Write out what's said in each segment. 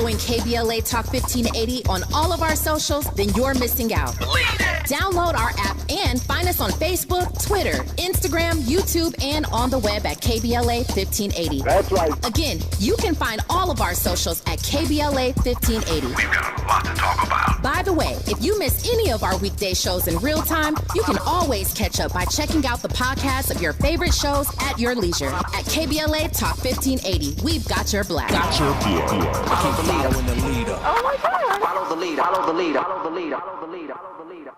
following KBLA Talk 1580 on all of our socials, then you're missing out. Download our app and find us on Facebook, Twitter, Instagram, YouTube, and on the web at KBLA 1580. That's right. Again, you can find all of our socials at KBLA 1580. We've got a lot to talk about. By the way, if you miss any of our weekday shows in real time, you can always catch up by checking out the podcast of your favorite shows at your leisure. At KBLA Talk 1580, we've got your black. Got your beer. Follow the leader. Oh my God. Follow the leader. Follow the leader. Follow the leader. Follow the leader. Follow the leader.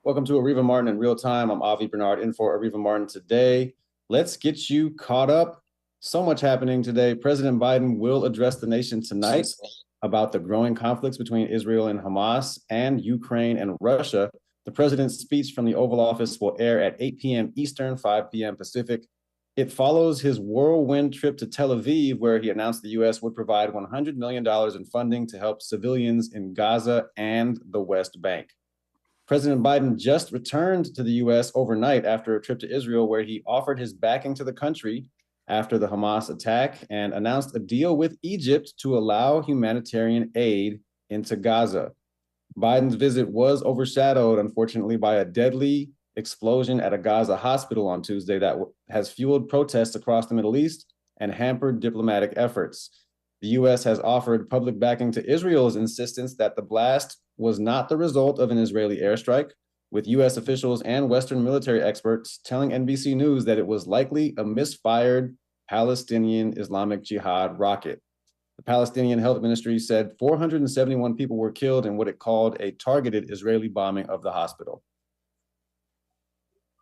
Welcome to Areva Martin in real time. I'm Avi Bernard in for Areva Martin today. Let's get you caught up. So much happening today. President Biden will address the nation tonight about the growing conflicts between Israel and Hamas and Ukraine and Russia. The president's speech from the Oval Office will air at 8 p.m. Eastern, 5 p.m. Pacific. It follows his whirlwind trip to Tel Aviv, where he announced the U.S. would provide $100 million in funding to help civilians in Gaza and the West Bank. President Biden just returned to the U.S. overnight after a trip to Israel, where he offered his backing to the country after the Hamas attack and announced a deal with Egypt to allow humanitarian aid into Gaza. Biden's visit was overshadowed, unfortunately, by a deadly explosion at a Gaza hospital on Tuesday that has fueled protests across the Middle East and hampered diplomatic efforts. The U.S. has offered public backing to Israel's insistence that the blast was not the result of an Israeli airstrike, with U.S. officials and Western military experts telling NBC News that it was likely a misfired Palestinian Islamic Jihad rocket. The Palestinian Health Ministry said 471 people were killed in what it called a targeted Israeli bombing of the hospital.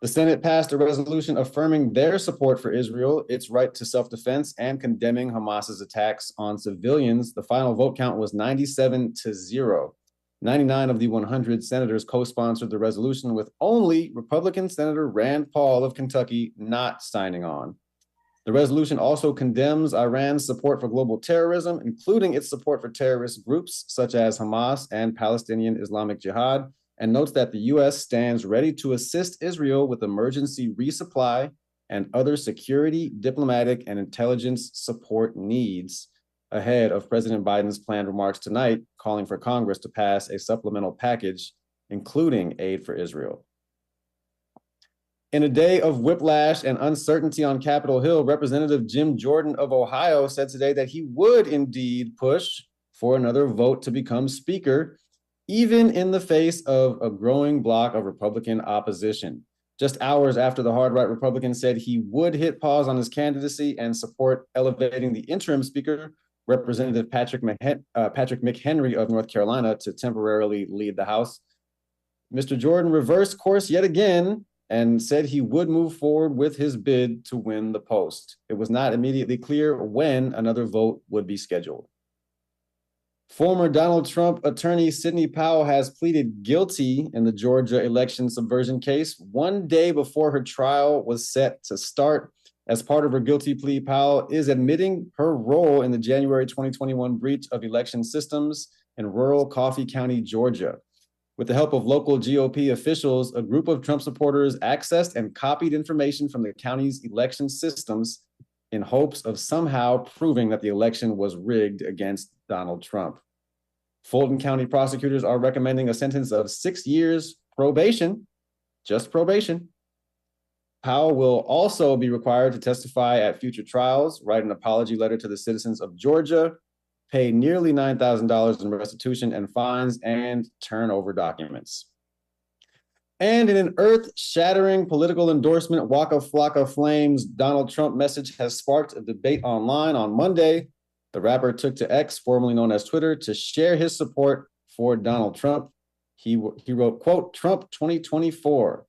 The Senate passed a resolution affirming their support for Israel, its right to self-defense, and condemning Hamas's attacks on civilians. The final vote count was 97-0. 99 of the 100 senators co-sponsored the resolution, with only Republican Senator Rand Paul of Kentucky not signing on. The resolution also condemns Iran's support for global terrorism, including its support for terrorist groups such as Hamas and Palestinian Islamic Jihad, and notes that the U.S. stands ready to assist Israel with emergency resupply and other security, diplomatic, and intelligence support needs ahead of President Biden's planned remarks tonight, calling for Congress to pass a supplemental package, including aid for Israel. In a day of whiplash and uncertainty on Capitol Hill, Representative Jim Jordan of Ohio said today that he would indeed push for another vote to become Speaker, even in the face of a growing block of Republican opposition. Just hours after the hard-right Republican said he would hit pause on his candidacy and support elevating the interim Speaker, Representative Patrick McHenry of North Carolina, to temporarily lead the House. Mr. Jordan reversed course yet again and said he would move forward with his bid to win the post. It was not immediately clear when another vote would be scheduled. Former Donald Trump attorney Sidney Powell has pleaded guilty in the Georgia election subversion case 1 day before her trial was set to start. As part of her guilty plea, Powell is admitting her role in the January 2021 breach of election systems in rural Coffee County, Georgia. With the help of local GOP officials, a group of Trump supporters accessed and copied information from the county's election systems in hopes of somehow proving that the election was rigged against Donald Trump. Fulton County prosecutors are recommending a sentence of 6 years probation, just probation. Powell will also be required to testify at future trials, write an apology letter to the citizens of Georgia, pay nearly $9,000 in restitution and fines, and turn over documents. And in an earth-shattering political endorsement, Waka Flocka Flame's Donald Trump message has sparked a debate online on Monday. The rapper took to X, formerly known as Twitter, to share his support for Donald Trump. He wrote, quote, "Trump 2024.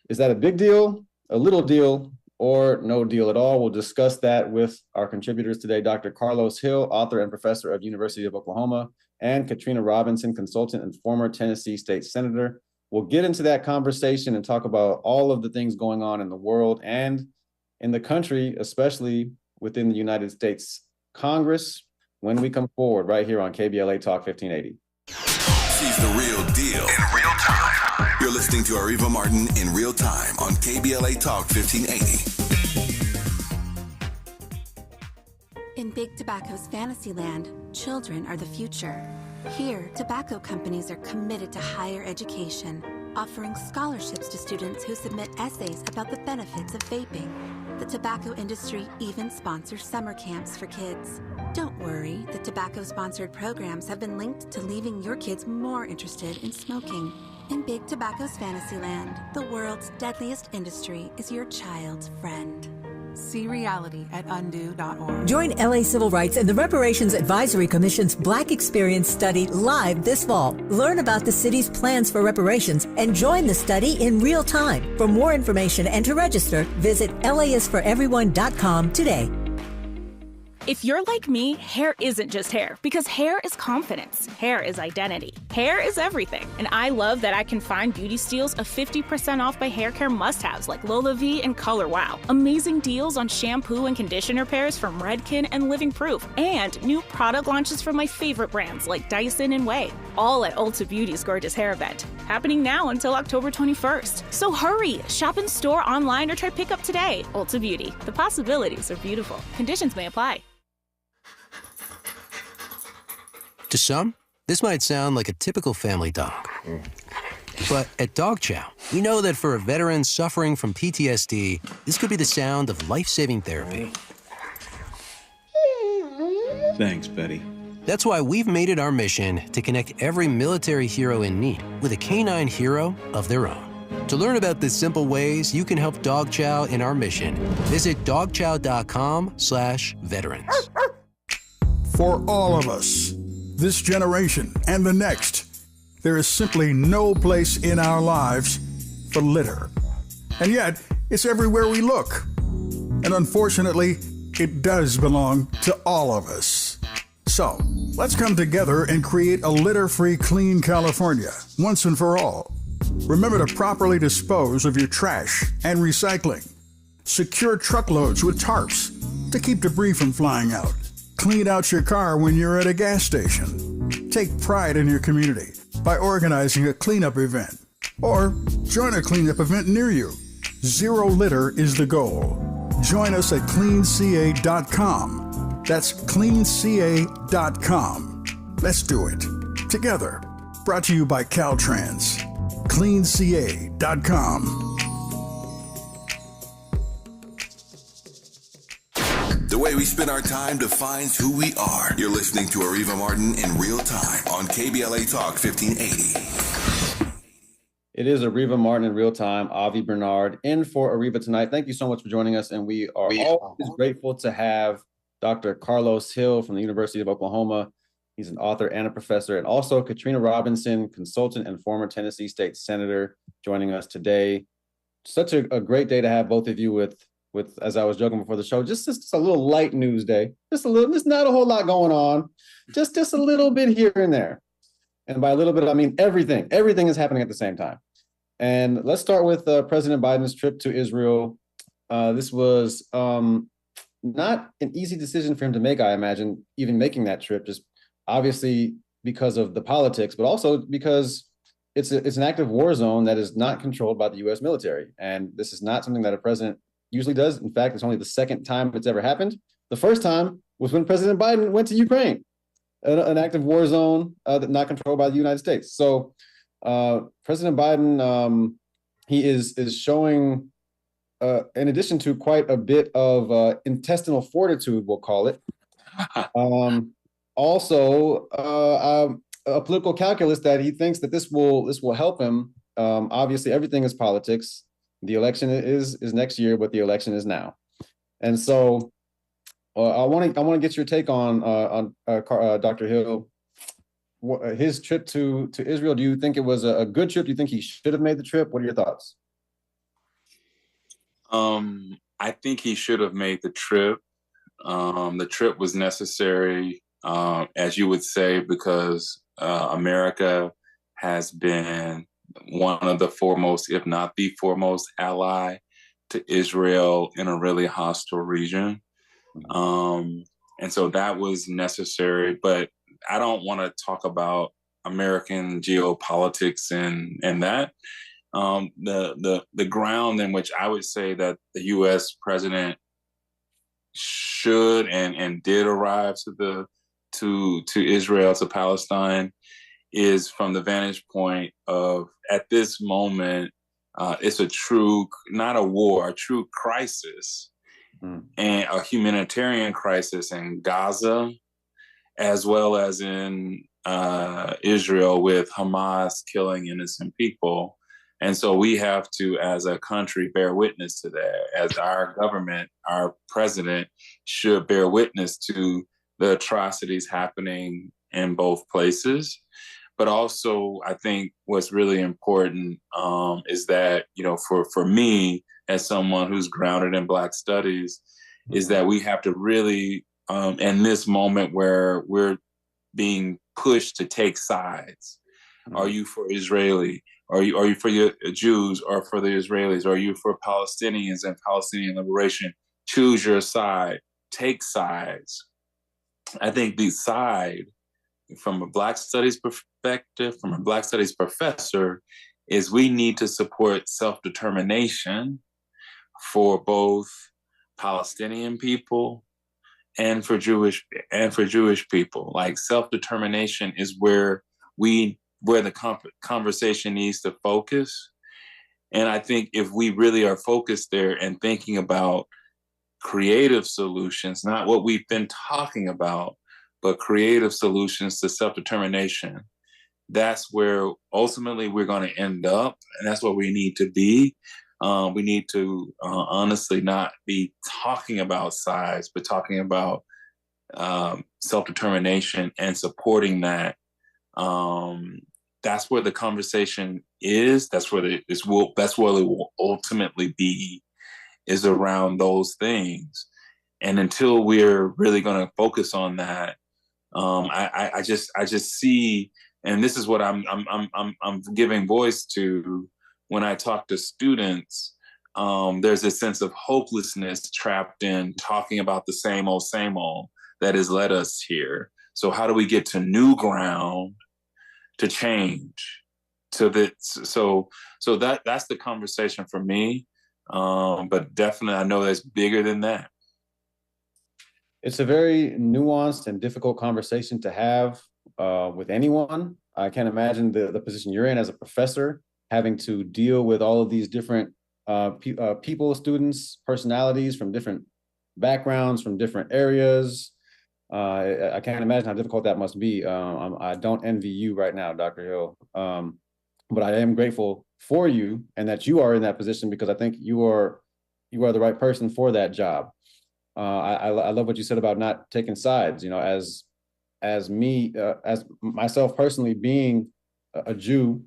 Is that a big deal, a little deal, or no deal at all? We'll discuss that with our contributors today, Dr. Carlos Hill, author and professor of University of Oklahoma, and Katrina Robinson, consultant and former Tennessee state senator. We'll get into that conversation and talk about all of the things going on in the world and in the country, especially within the United States Congress, when we come forward right here on KBLA Talk 1580. She's the real deal in real time. You're listening to Areva Martin in real time on KBLA Talk 1580. In Big Tobacco's Fantasyland, children are the future. Here, tobacco companies are committed to higher education, offering scholarships to students who submit essays about the benefits of vaping. The tobacco industry even sponsors summer camps for kids. Don't worry, the tobacco-sponsored programs have been linked to leaving your kids more interested in smoking. In Big Tobacco's Fantasyland, the world's deadliest industry is your child's friend. See reality at undo.org. Join LA Civil Rights and the Reparations Advisory Commission's Black Experience Study live this fall. Learn about the city's plans for reparations and join the study in real time. For more information and to register, visit laisforeveryone.com today. If you're like me, hair isn't just hair, because hair is confidence. Hair is identity. Hair is everything. And I love that I can find beauty steals of 50% off my hair care must-haves like Lola V and Color Wow. Amazing deals on shampoo and conditioner pairs from Redken and Living Proof. And new product launches from my favorite brands like Dyson and Way. All at Ulta Beauty's gorgeous hair event. Happening now until October 21st. So hurry! Shop in store, online, or try pickup today. Ulta Beauty. The possibilities are beautiful. Conditions may apply. To some, this might sound like a typical family dog. But at Dog Chow, we know that for a veteran suffering from PTSD, this could be the sound of life-saving therapy. Thanks, Betty. That's why we've made it our mission to connect every military hero in need with a canine hero of their own. To learn about the simple ways you can help Dog Chow in our mission, visit dogchow.com/veterans. For all of us, this generation and the next, there is simply no place in our lives for litter. And yet, it's everywhere we look. And unfortunately, it does belong to all of us. So, let's come together and create a litter-free, clean California, once and for all. Remember to properly dispose of your trash and recycling. Secure truckloads with tarps to keep debris from flying out. Clean out your car when you're at a gas station. Take pride in your community by organizing a cleanup event or join a cleanup event near you. Zero litter is the goal. Join us at cleanca.com. That's cleanca.com. Let's do it together. Brought to you by Caltrans. cleanca.com. The way we spend our time defines who we are. You're listening to Areva Martin in real time on KBLA Talk 1580. It is Areva Martin in real time. Avi Bernard in for Areva tonight. Thank you so much for joining us. And we are always grateful to have Dr. Carlos Hill from the University of Oklahoma. He's an author and a professor. And also Katrina Robinson, consultant and former Tennessee State Senator, joining us today. Such a great day to have both of you with, as I was joking before the show, just a little light news day. There's not a whole lot going on. Just a little bit here and there. And by a little bit, I mean everything. Everything is happening at the same time. And let's start with President Biden's trip to Israel. This was not an easy decision for him to make, I imagine, even making that trip, just obviously because of the politics, but also because it's an active war zone that is not controlled by the U.S. military. And this is not something that a president usually does. In fact, it's only the second time it's ever happened. The first time was when President Biden went to Ukraine, an active war zone that not controlled by the United States. So President Biden, he is showing, in addition to quite a bit of intestinal fortitude, we'll call it, also a political calculus that he thinks that this will help him. Obviously, everything is politics. The election is next year, but the election is now. And so I want to get your take on Dr. Hill, his trip to Israel. Do you think it was a good trip? Do you think he should have made the trip? What are your thoughts? I think he should have made the trip. The trip was necessary, as you would say, because America has been one of the foremost, if not the foremost, ally to Israel in a really hostile region. And so that was necessary. But I don't want to talk about American geopolitics and that. The ground in which I would say that the U.S. president should and did arrive to Israel, to Palestine, is from the vantage point of, at this moment, it's a true, not a war, a true crisis, and a humanitarian crisis in Gaza, as well as in Israel, with Hamas killing innocent people. And so we have to, as a country, bear witness to that. As our government, our president should bear witness to the atrocities happening in both places. But also, I think what's really important is that, for me, as someone who's grounded in Black studies, is that we have to really, in this moment where we're being pushed to take sides, are you for Israeli? Are you for your Jews or for the Israelis? Are you for Palestinians and Palestinian liberation? Choose your side. Take sides. I think the side, from a Black studies perspective, from a Black studies professor, is we need to support self-determination for both Palestinian people and for Jewish people. Like, self-determination is where the conversation needs to focus. And I think if we really are focused there and thinking about creative solutions, not what we've been talking about, but creative solutions to self-determination, that's where ultimately we're going to end up. And that's where we need to be. We need to honestly not be talking about sides, but talking about self-determination and supporting that. That's where the conversation is. That's where it will ultimately be, is around those things. And until we're really going to focus on that, I just see, and this is what I'm giving voice to when I talk to students. There's a sense of hopelessness trapped in talking about the same old that has led us here. So how do we get to new ground to change? So that's the conversation for me. But definitely, I know that's bigger than that. It's a very nuanced and difficult conversation to have with anyone. I can't imagine the position you're in as a professor, having to deal with all of these different people, students, personalities from different backgrounds, from different areas. I can't imagine how difficult that must be. I don't envy you right now, Dr. Hill. But I am grateful for you and that you are in that position, because I think you are the right person for that job. I love what you said about not taking sides. As myself personally being a Jew,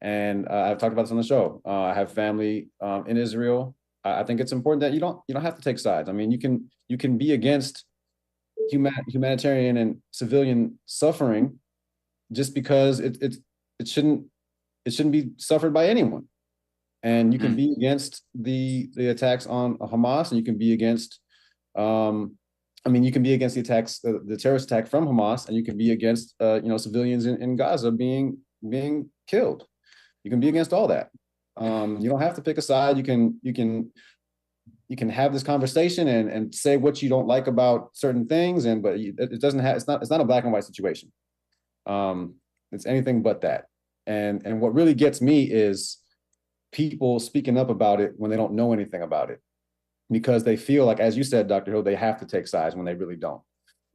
and I've talked about this on the show. I have family in Israel. I think it's important that you don't have to take sides. I mean, you can be against humanitarian and civilian suffering just because it shouldn't be suffered by anyone. And you can be against the attacks on Hamas, and you can be against you can be against the attacks, the terrorist attack from Hamas, and you can be against civilians in Gaza being killed. You can be against all that. You don't have to pick a side. You can have this conversation and say what you don't like about certain things, but it's not a black and white situation. It's anything but that. And what really gets me is people speaking up about it when they don't know anything about it, because they feel like, as you said, Dr. Hill, they have to take sides when they really don't.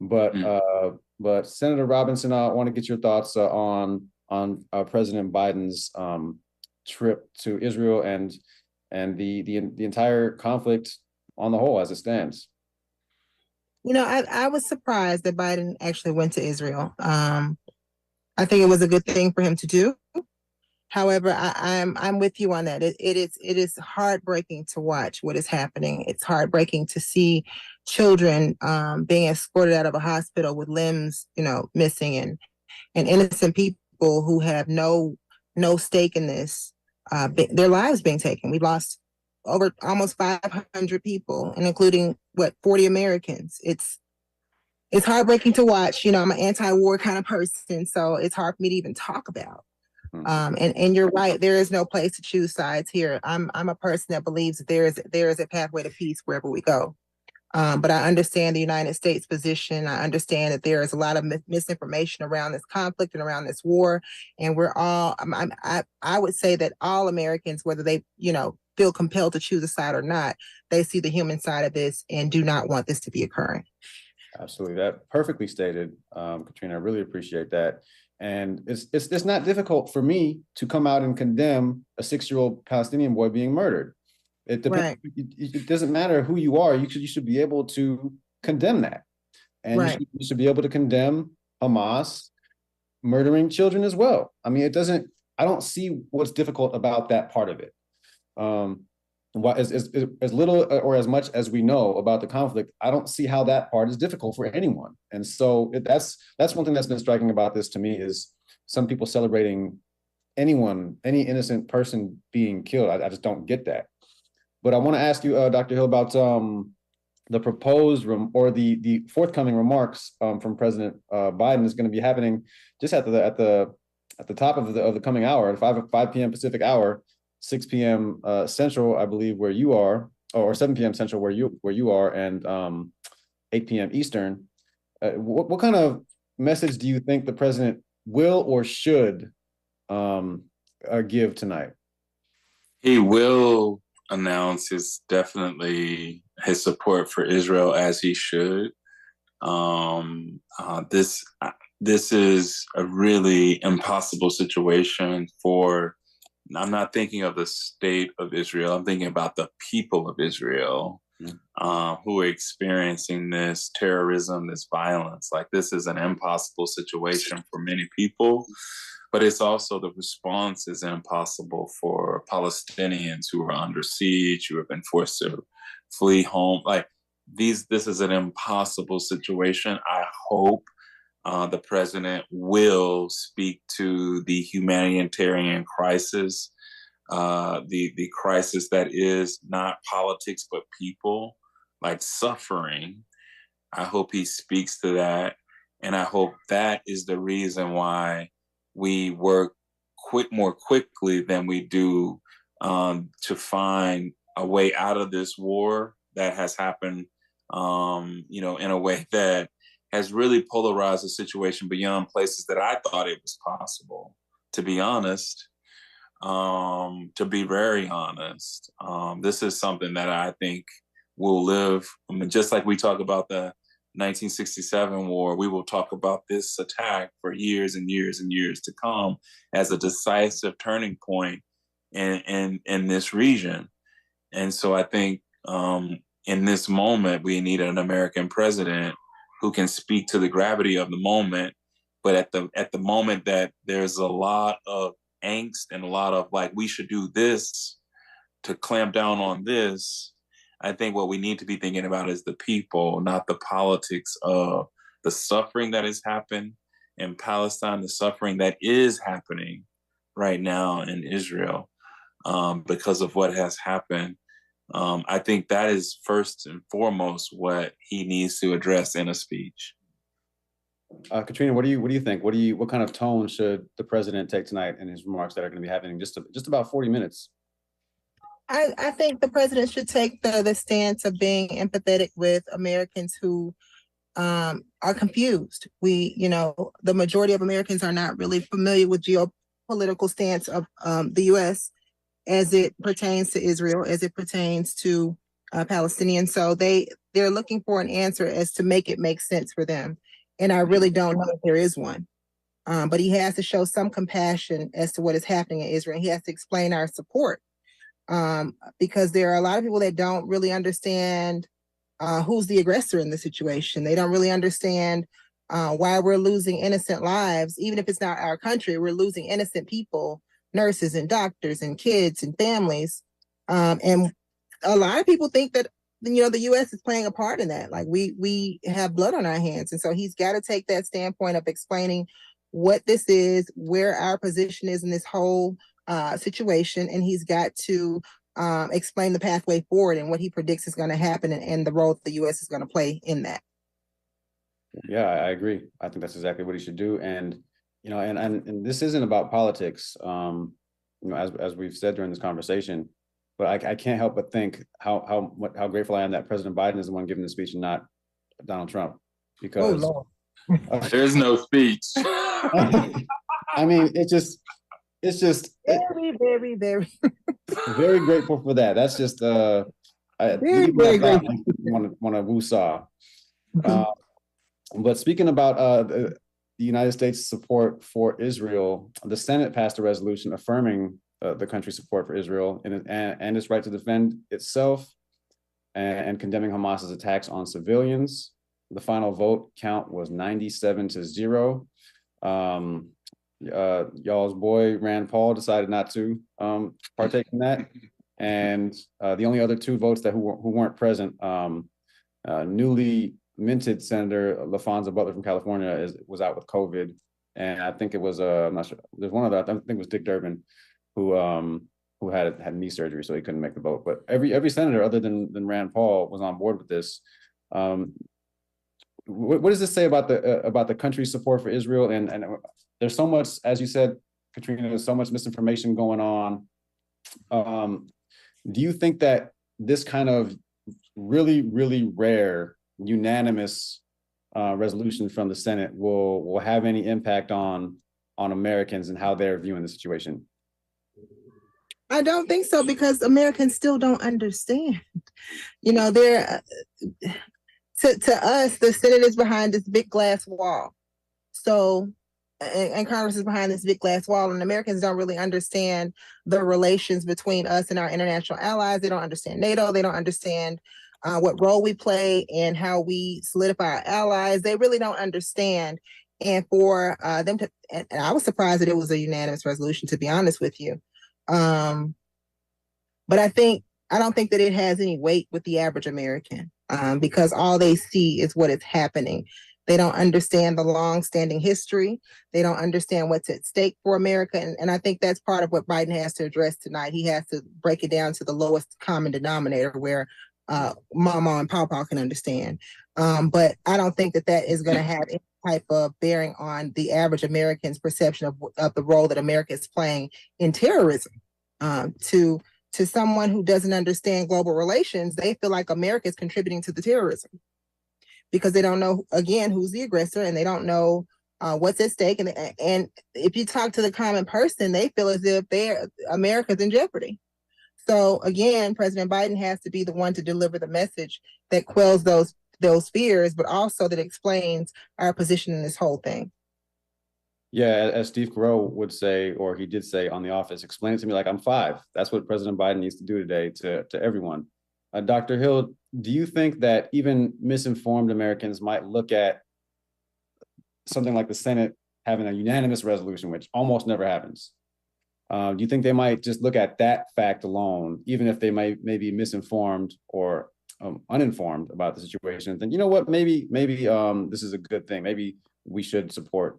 But Senator Robinson, I want to get your thoughts on President Biden's trip to Israel and the entire conflict on the whole as it stands. I was surprised that Biden actually went to Israel. I think it was a good thing for him to do. However, I'm with you on that. It is heartbreaking to watch what is happening. It's heartbreaking to see children being escorted out of a hospital with limbs, missing, and innocent people who have no stake in this, their lives being taken. We've lost over almost 500 people, and including 40 Americans. It's heartbreaking to watch. I'm an anti-war kind of person, so it's hard for me to even talk about. And you're right. There is no place to choose sides here. I'm a person that believes that there is a pathway to peace wherever we go. But I understand the United States position. I understand that there is a lot of misinformation around this conflict and around this war. And we're all, I would say that all Americans, whether they, feel compelled to choose a side or not, they see the human side of this and do not want this to be occurring. Absolutely. That perfectly stated, Katrina. I really appreciate that. And it's not difficult for me to come out and condemn a 6-year-old Palestinian boy being murdered. It depends. Right. It doesn't matter who you are. You should be able to condemn that, and Right. you should be able to condemn Hamas murdering children as well. I mean, I don't see what's difficult about that part of it. As little or as much as we know about the conflict, I don't see how that part is difficult for anyone. And so that's one thing that's been striking about this to me is some people celebrating any innocent person being killed. I just don't get that. But I want to ask you, Dr. Hill, about the proposed or the forthcoming remarks from President Biden is going to be happening just at the top of the coming hour, at 5 p.m. Pacific hour, 6 p.m. Central, I believe, where you are, or 7 p.m. Central where you are, and 8 p.m. Eastern. What kind of message do you think the president will or should give tonight? He will announce definitely his support for Israel, as he should. This is a really impossible situation I'm not thinking of the state of Israel. I'm thinking about the people of Israel who are experiencing this terrorism, this violence. Like, this is an impossible situation for many people. But it's also, the response is impossible for Palestinians who are under siege, who have been forced to flee home. Like, this is an impossible situation. I hope the president will speak to the humanitarian crisis, the crisis that is not politics but people, like suffering. I hope he speaks to that, and I hope that is the reason why we work more quickly than we do to find a way out of this war that has happened, in a way that has really polarized the situation beyond places that I thought it was possible, to be honest, to be very honest. This is something that I think will live. I mean, just like we talk about the 1967 war, we will talk about this attack for years and years and years to come as a decisive turning point in this region. And so I think in this moment, we need an American president who can speak to the gravity of the moment, but at the moment that there's a lot of angst and a lot of like, we should do this to clamp down on this. I think what we need to be thinking about is the people, not the politics of the suffering that has happened in Palestine, the suffering that is happening right now in Israel because of what has happened. I think that is first and foremost what he needs to address in a speech. Katrina, what do you think? What kind of tone should the president take tonight in his remarks that are going to be happening just about 40 minutes? I think the president should take the stance of being empathetic with Americans who are confused. The majority of Americans are not really familiar with geopolitical stance of the U.S. as it pertains to Israel, as it pertains to Palestinians. So they're looking for an answer as to make it make sense for them. And I really don't know if there is one. But he has to show some compassion as to what is happening in Israel. He has to explain our support. Because there are a lot of people that don't really understand who's the aggressor in the situation. They don't really understand why we're losing innocent lives. Even if it's not our country, we're losing innocent people, nurses and doctors and kids and families. And a lot of people think that, the U.S. is playing a part in that. Like we have blood on our hands. And so he's got to take that standpoint of explaining what this is, where our position is in this whole situation, and he's got to explain the pathway forward and what he predicts is going to happen and the role that the U.S. is going to play in that. Yeah, I agree. I think that's exactly what he should do. And and this isn't about politics. As we've said during this conversation, but I can't help but think how grateful I am that President Biden is the one giving the speech and not Donald Trump, because there's no speech. I mean, it's just very very grateful for that. That's just very grateful. Want to woo-saw. But speaking about the United States support for Israel, the Senate passed a resolution affirming the country's support for Israel and its right to defend itself, and condemning Hamas's attacks on civilians. The final vote count was 97-0. Y'all's boy Rand Paul decided not to partake in that, and the only other two votes who weren't present, newly minted Senator LaFonza Butler from California was out with COVID, and I think it was I'm not sure. There's one other. I think it was Dick Durbin who had knee surgery, so he couldn't make the vote. But every senator other than Rand Paul was on board with this. What does this say about the country's support for Israel? And there's so much, as you said, Katrina, there's so much misinformation going on. Do you think that this kind of really, really rare, unanimous resolution from the Senate will have any impact on Americans and how they're viewing the situation? I don't think so, because Americans still don't understand. They're to us, the Senate is behind this big glass wall. So, and Congress is behind this big glass wall, and Americans don't really understand the relations between us and our international allies. They don't understand NATO. They don't understand what role we play and how we solidify our allies. They really don't understand. And for them to, and I was surprised that it was a unanimous resolution, to be honest with you. But I don't think that it has any weight with the average American, because all they see is what is happening. They don't understand the long-standing history. They don't understand what's at stake for America. And I think that's part of what Biden has to address tonight. He has to break it down to the lowest common denominator where Mama and Papa can understand. But I don't think that is going to have any type of bearing on the average American's perception of the role that America is playing in terrorism. To someone who doesn't understand global relations, they feel like America is contributing to the terrorism, because they don't know, again, who's the aggressor, and they don't know what's at stake. And if you talk to the common person, they feel as if America's in jeopardy. So again, President Biden has to be the one to deliver the message that quells those fears, but also that explains our position in this whole thing. Yeah, as Steve Carell would say, or he did say on The Office, explain it to me like I'm 5. That's what President Biden needs to do today to everyone. Dr. Hill, do you think that even misinformed Americans might look at something like the Senate having a unanimous resolution, which almost never happens? Do you think they might just look at that fact alone, even if they may be misinformed or uninformed about the situation, and think, you know what, maybe this is a good thing. Maybe we should support,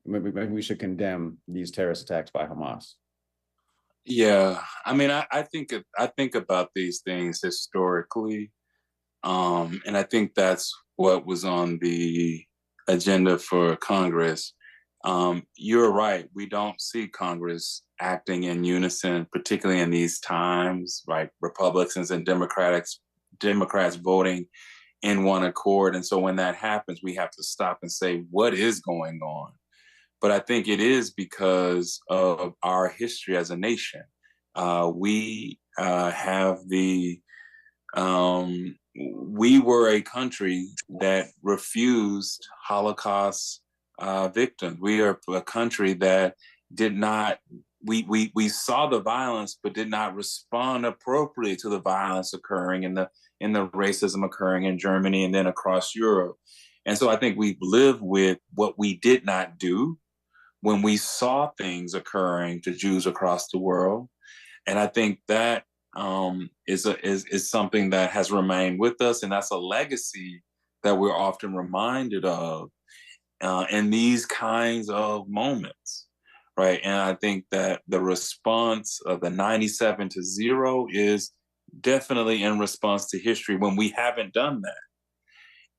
maybe we should condemn these terrorist attacks by Hamas? Yeah, I mean, I think about these things historically, and I think that's what was on the agenda for Congress. You're right. We don't see Congress acting in unison, particularly in these times, right? Republicans and Democrats voting in one accord. And so when that happens, we have to stop and say, what is going on? But I think it is because of our history as a nation. We were a country that refused Holocaust victims. We are a country that did not, we saw the violence, but did not respond appropriately to the violence occurring in the racism occurring in Germany and then across Europe. And so I think we live with what we did not do when we saw things occurring to Jews across the world. And I think that is something that has remained with us, and that's a legacy that we're often reminded of in these kinds of moments, right? And I think that the response of the 97-0 is definitely in response to history when we haven't done that.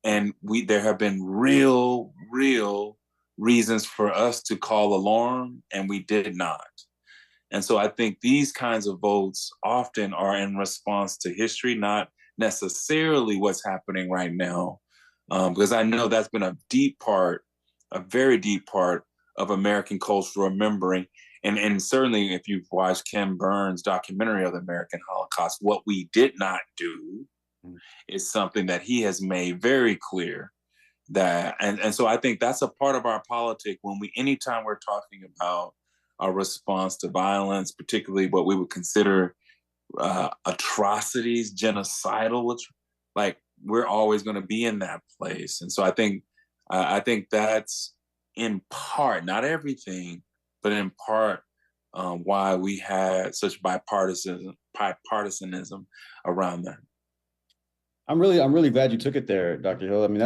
And there have been real reasons for us to call alarm, and we did not. And so I think these kinds of votes often are in response to history, not necessarily what's happening right now. Because I know that's been a very deep part of American cultural remembering. And certainly if you've watched Ken Burns' documentary of the American Holocaust, what we did not do is something that he has made very clear. That and so I think that's a part of our politic when anytime we're talking about a response to violence, particularly what we would consider atrocities, genocidal, like we're always going to be in that place. And so I think that's in part, not everything, but in part why we had such bipartisanism around that. I'm really glad you took it there, Dr. Hill. I mean,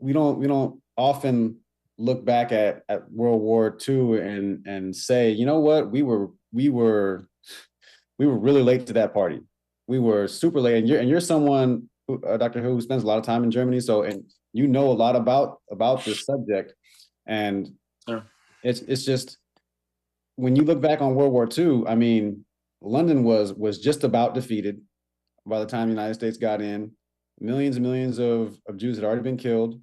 we don't often look back at World War II and say, you know what, we were really late to that party. We were super late, and you're someone, Dr. Hill, who spends a lot of time in Germany, and you know a lot about this subject, and sure. It's just when you look back on World War II, I mean, London was just about defeated by the time the United States got in. Millions and millions of Jews had already been killed,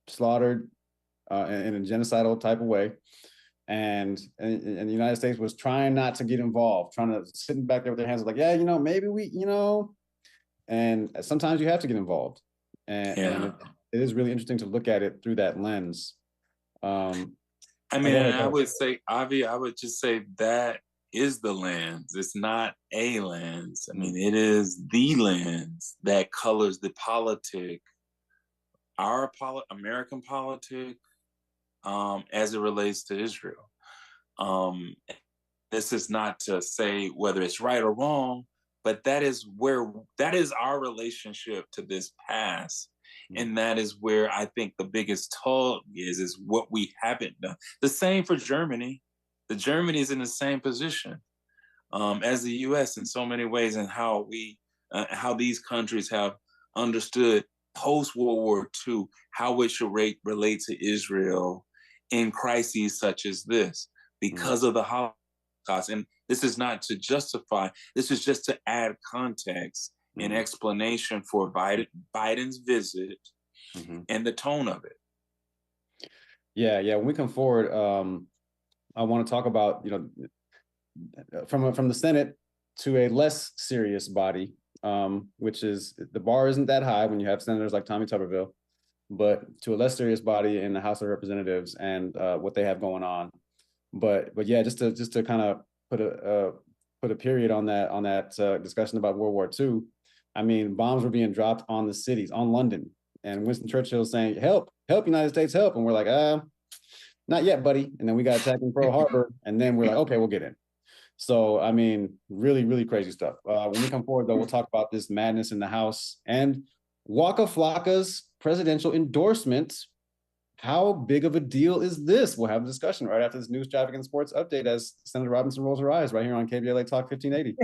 slaughtered in a genocidal type of way. And the United States was trying not to get involved, trying to sit back there with their hands like, yeah, maybe we, and sometimes you have to get involved. And it is really interesting to look at it through that lens. I would say, Avi, I would just say that is the lens. It's not a lens. I mean, it is the lens that colors the politic, American politic, as it relates to Israel. This is not to say whether it's right or wrong, but that is our relationship to this past. And that is where I think the biggest tug is what we haven't done. The same for Germany. Germany is in the same position as the U.S. in so many ways, and how these countries have understood post-World War II how it should relate to Israel in crises such as this because of the Holocaust. And this is not to justify, this is just to add context and explanation for Biden's visit and the tone of it. Yeah. When we come forward, I want to talk about, from the Senate to a less serious body, which is the bar isn't that high when you have senators like Tommy Tuberville, but to a less serious body in the House of Representatives and what they have going on. But yeah, just to kind of put a period on that discussion about World War II. I mean, bombs were being dropped on the cities, on London, and Winston Churchill saying, "Help, United States, help!" And we're like, not yet, buddy. And then we got attacked in Pearl Harbor, and then we're like, okay, we'll get in. So, I mean, really, really crazy stuff. When we come forward, though, we'll talk about this madness in the House and Waka Flocka's presidential endorsement. How big of a deal is this? We'll have a discussion right after this news, traffic, and sports update as Senator Robinson rolls her eyes right here on KBLA Talk 1580.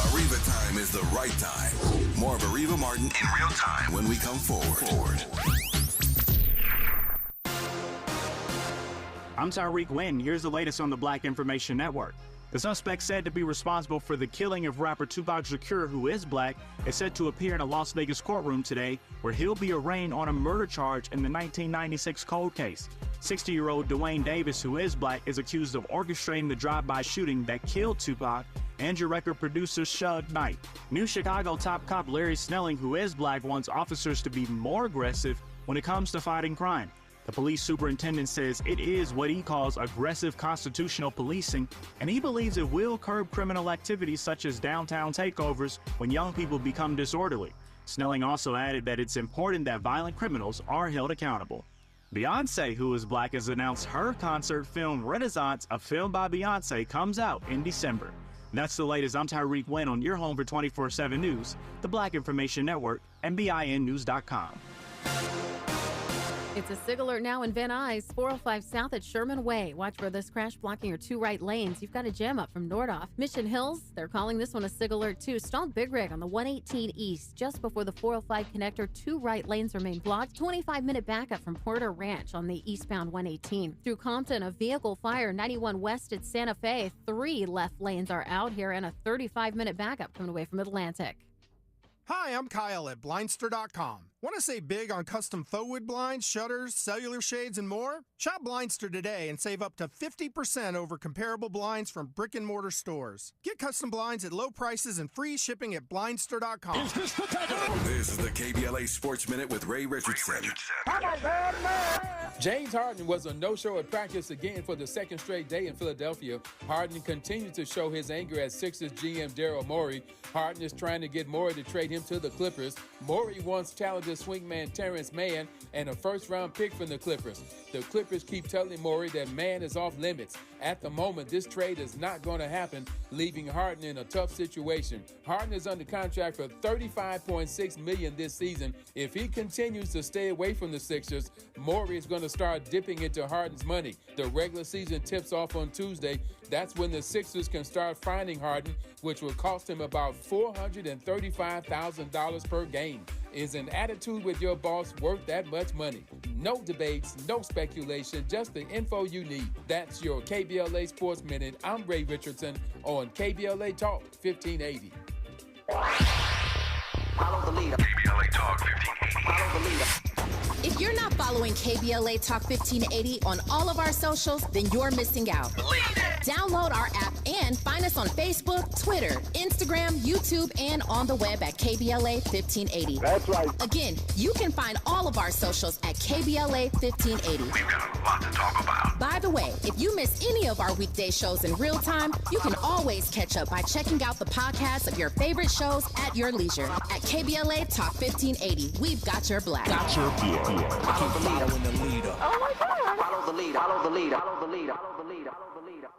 Areva time is the right time. More of Areva Martin in real time when we come forward. I'm Tyreek Wynn. Here's the latest on the Black Information Network. The suspect said to be responsible for the killing of rapper Tupac Shakur, who is black, is set to appear in a Las Vegas courtroom today, where he'll be arraigned on a murder charge in the 1996 cold case. 60-year-old Dwayne Davis, who is black, is accused of orchestrating the drive-by shooting that killed Tupac and your record producer Suge Knight. New Chicago top cop Larry Snelling, who is black, wants officers to be more aggressive when it comes to fighting crime. The police superintendent says it is what he calls aggressive constitutional policing, and he believes it will curb criminal activities such as downtown takeovers when young people become disorderly. Snelling also added that it's important that violent criminals are held accountable. Beyonce, who is black, has announced her concert film Renaissance, a film by Beyonce, comes out in December. That's the latest. I'm Tyreek Wynn on your home for 24/7 News, the Black Information Network, and BINnews.com. It's a SIG alert now in Van Nuys, 405 South at Sherman Way. Watch for this crash blocking your two right lanes. You've got a jam up from Nordhoff. Mission Hills, they're calling this one a SIG alert too. Stalled Big Rig on the 118 East. Just before the 405 connector, two right lanes remain blocked. 25-minute backup from Porter Ranch on the eastbound 118. Through Compton, a vehicle fire 91 West at Santa Fe. 3 left lanes are out here and a 35-minute backup coming away from Atlantic. Hi, I'm Kyle at Blindster.com. Want to save big on custom faux wood blinds, shutters, cellular shades, and more? Shop Blindster today and save up to 50% over comparable blinds from brick-and-mortar stores. Get custom blinds at low prices and free shipping at Blindster.com. This is the KBLA Sports Minute with Ray Richardson. James Harden was a no-show at practice again for the second straight day in Philadelphia. Harden continues to show his anger at Sixers GM Daryl Morey. Harden is trying to get Morey to trade him to the Clippers. Morey once challenged swingman Terrence Mann and a first-round pick from the Clippers. The Clippers keep telling Morey that Mann is off limits. At the moment, this trade is not going to happen, leaving Harden in a tough situation. Harden is under contract for $35.6 million this season. If he continues to stay away from the Sixers, Morey is going to start dipping into Harden's money. The regular season tips off on Tuesday. That's when the Sixers can start finding Harden, which will cost him about $435,000 per game. Is an attitude with your boss worth that much money? No debates, no speculation, just the info you need. That's your KBLA Sports Minute. I'm Ray Richardson on KBLA Talk 1580. Follow the leader. KBLA Talk 1580. Follow the leader. If you're not following KBLA Talk 1580 on all of our socials, then you're missing out. Download our app and find us on Facebook, Twitter, Instagram, YouTube, and on the web at KBLA 1580. That's right. Again, you can find all of our socials at KBLA 1580. We've got a lot to talk about. By the way, if you miss any of our weekday shows in real time, you can always catch up by checking out the podcast of your favorite shows at your leisure. At KBLA Talk 1580, we've got your black. Got your black. Follow the leader. Oh my God. Follow the leader. Follow the leader. Follow the leader. Follow the leader. Follow the leader.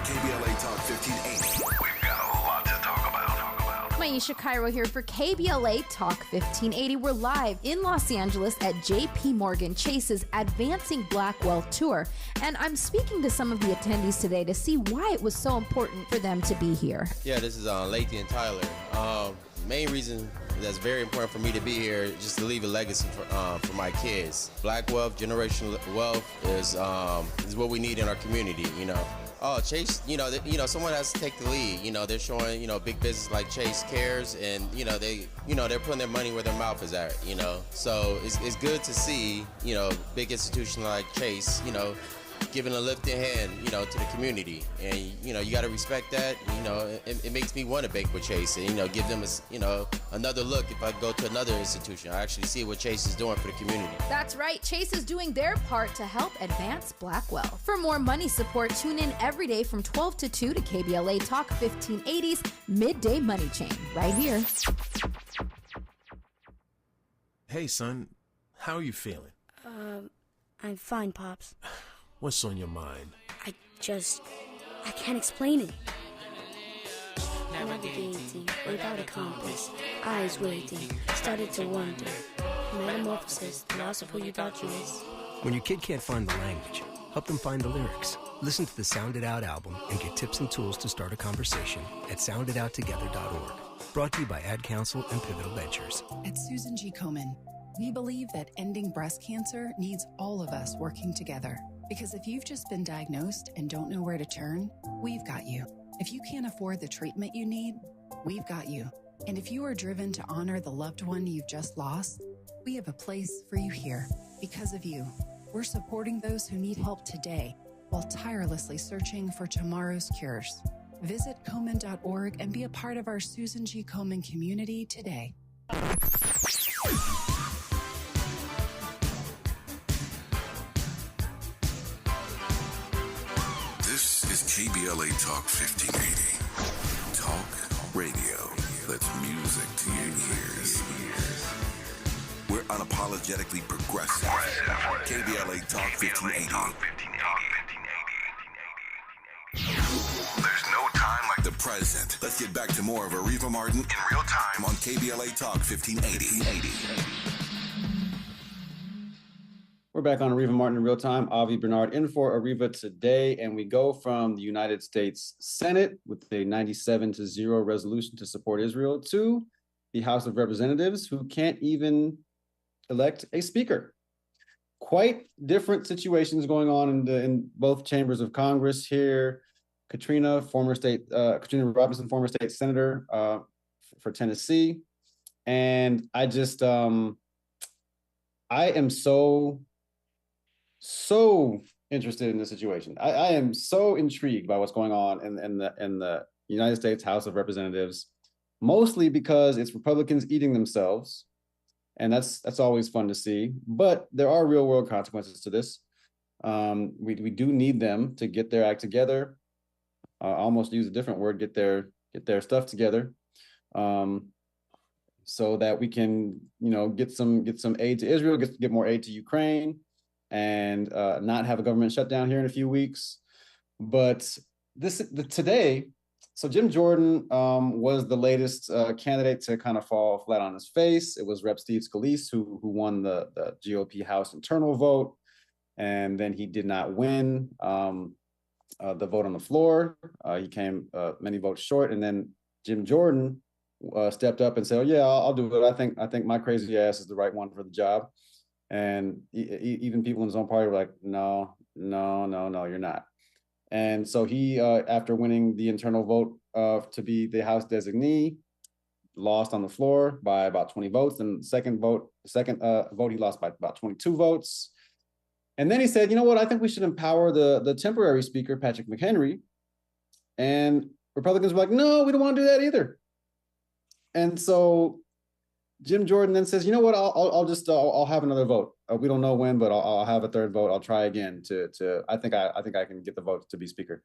KBLA Talk 1580. We've got a lot to talk about. Maisha Cairo here for KBLA Talk 1580. We're live in Los Angeles at JP Morgan Chase's Advancing Black Wealth Tour. And I'm speaking to some of the attendees today to see why it was so important for them to be here. Yeah, this is Lathan and Tyler. Main reason that's very important for me to be here is just to leave a legacy for my kids. Black wealth, generational wealth is what we need in our community, you know. Oh, Chase, someone has to take the lead. They're showing, big business like Chase cares, and they're putting their money where their mouth is at. So it's good to see, big institution like Chase, giving a lifting hand, to the community, and you got to respect that. It makes me want to bank with Chase, and give them another look. If I go to another institution, I actually see what Chase is doing for the community. That's right, Chase is doing their part to help advance Black wealth. For more money support, tune in every day from 12 to 2 to KBLA Talk 1580's Midday Money Chain, right here. Hey, son, how are you feeling? I'm fine, Pops. What's on your mind? I can't explain it. Navigating without a compass, eyes waiting, started to wonder. Metamorphosis, the loss of who you thought you was. When your kid can't find the language, help them find the lyrics. Listen to the Sound It Out album and get tips and tools to start a conversation at sounditouttogether.org. Brought to you by Ad Council and Pivotal Ventures. At Susan G. Komen, we believe that ending breast cancer needs all of us working together. Because if you've just been diagnosed and don't know where to turn, we've got you. If you can't afford the treatment you need, we've got you. And if you are driven to honor the loved one you've just lost, we have a place for you here. Because of you, we're supporting those who need help today while tirelessly searching for tomorrow's cures. Visit Komen.org and be a part of our Susan G. Komen community today. KBLA Talk 1580. Talk radio that's music to your ears. We're unapologetically progressive. KBLA Talk 1580. There's no time like the present. Let's get back to more of Areva Martin in real time on KBLA Talk 1580. We're back on Areva Martin in real time. Avi Bernard in for Areva today, and we go from the United States Senate with a 97-0 resolution to support Israel to the House of Representatives, who can't even elect a speaker. Quite different situations going on in both chambers of Congress here. Katrina Robinson, former state senator for Tennessee, and I am so interested in this situation. I am so intrigued by what's going on in the United States House of Representatives, mostly because it's Republicans eating themselves, and that's always fun to see. But there are real world consequences to this. We do need them to get their act together. Almost use a different word, get their stuff together, so that we can get some aid to Israel, get more aid to Ukraine, and not have a government shutdown here in a few weeks. But today, so Jim Jordan was the latest candidate to kind of fall flat on his face. It was Rep. Steve Scalise who won the GOP House internal vote, and then he did not win the vote on the floor. He came many votes short, and then Jim Jordan stepped up and said, "Oh yeah, I'll do it. I think my crazy ass is the right one for the job." And even people in his own party were like, no, you're not. And so he, after winning the internal vote to be the House designee, lost on the floor by about 20 votes. And the second vote, he lost by about 22 votes. And then he said, you know what, I think we should empower the temporary speaker, Patrick McHenry. And Republicans were like, no, we don't want to do that either. And so Jim Jordan then says, you know what, I'll have another vote. We don't know when, but I'll have a third vote. I'll try again I think I can get the votes to be speaker.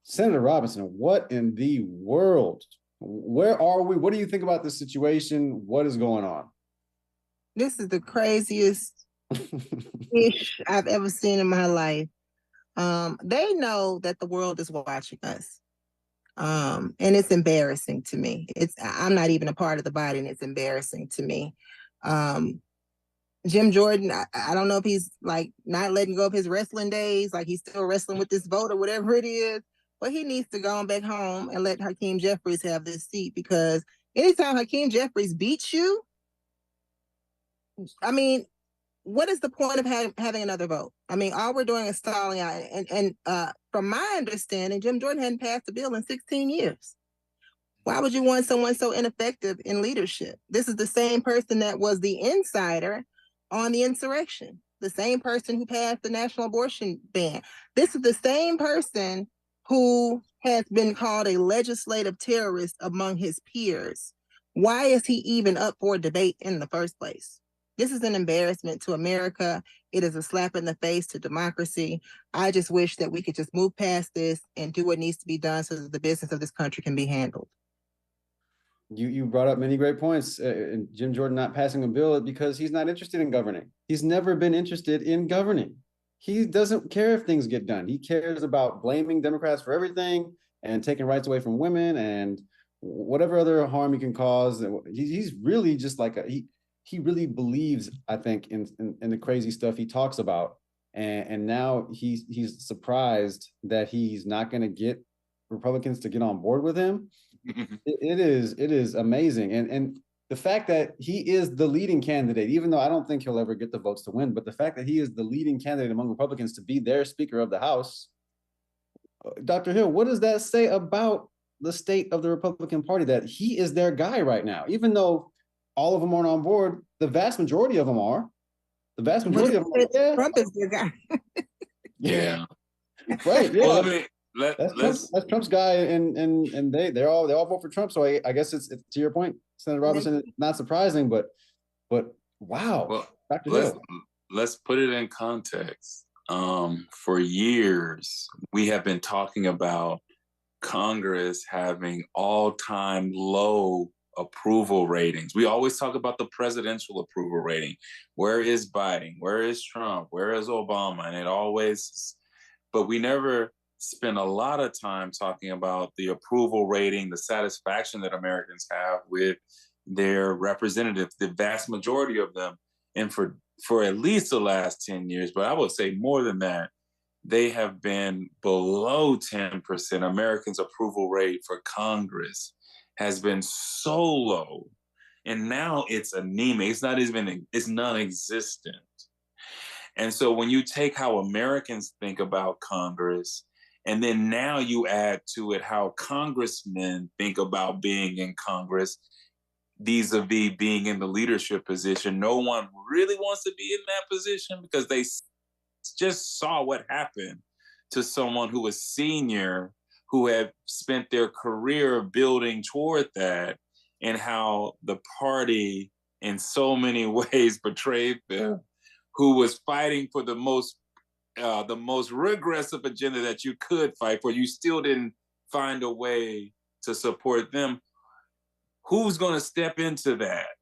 Senator Robinson, what in the world? Where are we? What do you think about this situation? What is going on? This is the craziest ish I've ever seen in my life. They know that the world is watching us. And it's embarrassing to me. I'm not even a part of the body, and it's embarrassing to me. Jim Jordan, I don't know if he's like not letting go of his wrestling days, like he's still wrestling with this vote or whatever it is, but he needs to go on back home and let Hakeem Jeffries have this seat, because anytime Hakeem Jeffries beats you, I mean, what is the point of having another vote? I mean, all we're doing is stalling out. And from my understanding, Jim Jordan hadn't passed a bill in 16 years. Why would you want someone so ineffective in leadership? This is the same person that was the insider on the insurrection, the same person who passed the national abortion ban. This is the same person who has been called a legislative terrorist among his peers. Why is he even up for debate in the first place? This is an embarrassment to America. It is a slap in the face to democracy. I just wish that we could just move past this and do what needs to be done so that the business of this country can be handled. You brought up many great points. Jim Jordan not passing a bill because he's not interested in governing. He's never been interested in governing. He doesn't care if things get done. He cares about blaming Democrats for everything and taking rights away from women and whatever other harm he can cause. He's really just like he really believes, I think, in the crazy stuff he talks about. And now he's surprised that he's not going to get Republicans to get on board with him. It is amazing. And the fact that he is the leading candidate, even though I don't think he'll ever get the votes to win, but the fact that he is the leading candidate among Republicans to be their Speaker of the House, Dr. Hill, what does that say about the state of the Republican Party, that he is their guy right now? Even though all of them aren't on board, the vast majority of them are. The vast majority of them are. Yeah. Trump is their guy. Yeah. Right. Yeah. Well, That's Trump's guy, and they all vote for Trump. So I guess it's to your point, Senator Robinson. It's not surprising, but wow. Well, Dr. Hill. let's put it in context. For years, we have been talking about Congress having all-time low approval ratings. We always talk about the presidential approval rating. Where is Biden? Where is Trump? Where is Obama? And it always, but we never spend a lot of time talking about the approval rating, the satisfaction that Americans have with their representatives, the vast majority of them. and for at least the last 10 years, but I would say more than that, they have been below 10%. Americans' approval rate for Congress has been so low. And now it's anemic. It's non-existent. And so when you take how Americans think about Congress, and then now you add to it how congressmen think about being in Congress, vis-a-vis being in the leadership position, no one really wants to be in that position because they just saw what happened to someone who was senior, who had spent their career building toward that, and how the party in so many ways betrayed them, who was fighting for the most regressive agenda that you could fight for. You still didn't find a way to support them. Who's going to step into that,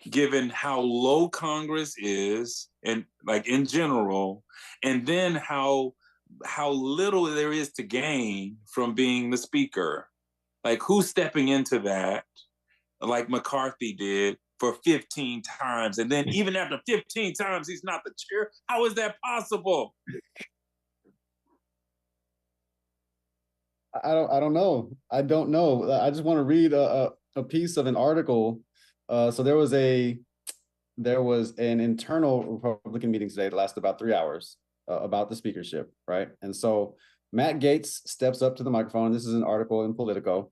given how low Congress is, and like in general, and then how little there is to gain from being the speaker? Like, who's stepping into that, like McCarthy did for 15 times, and then even after 15 times, he's not the chair? How is that possible? I don't know. I don't know. I just want to read a piece of an article. So there was an internal Republican meeting today that lasted about 3 hours about the speakership, right? And so Matt Gaetz steps up to the microphone. This is an article in Politico.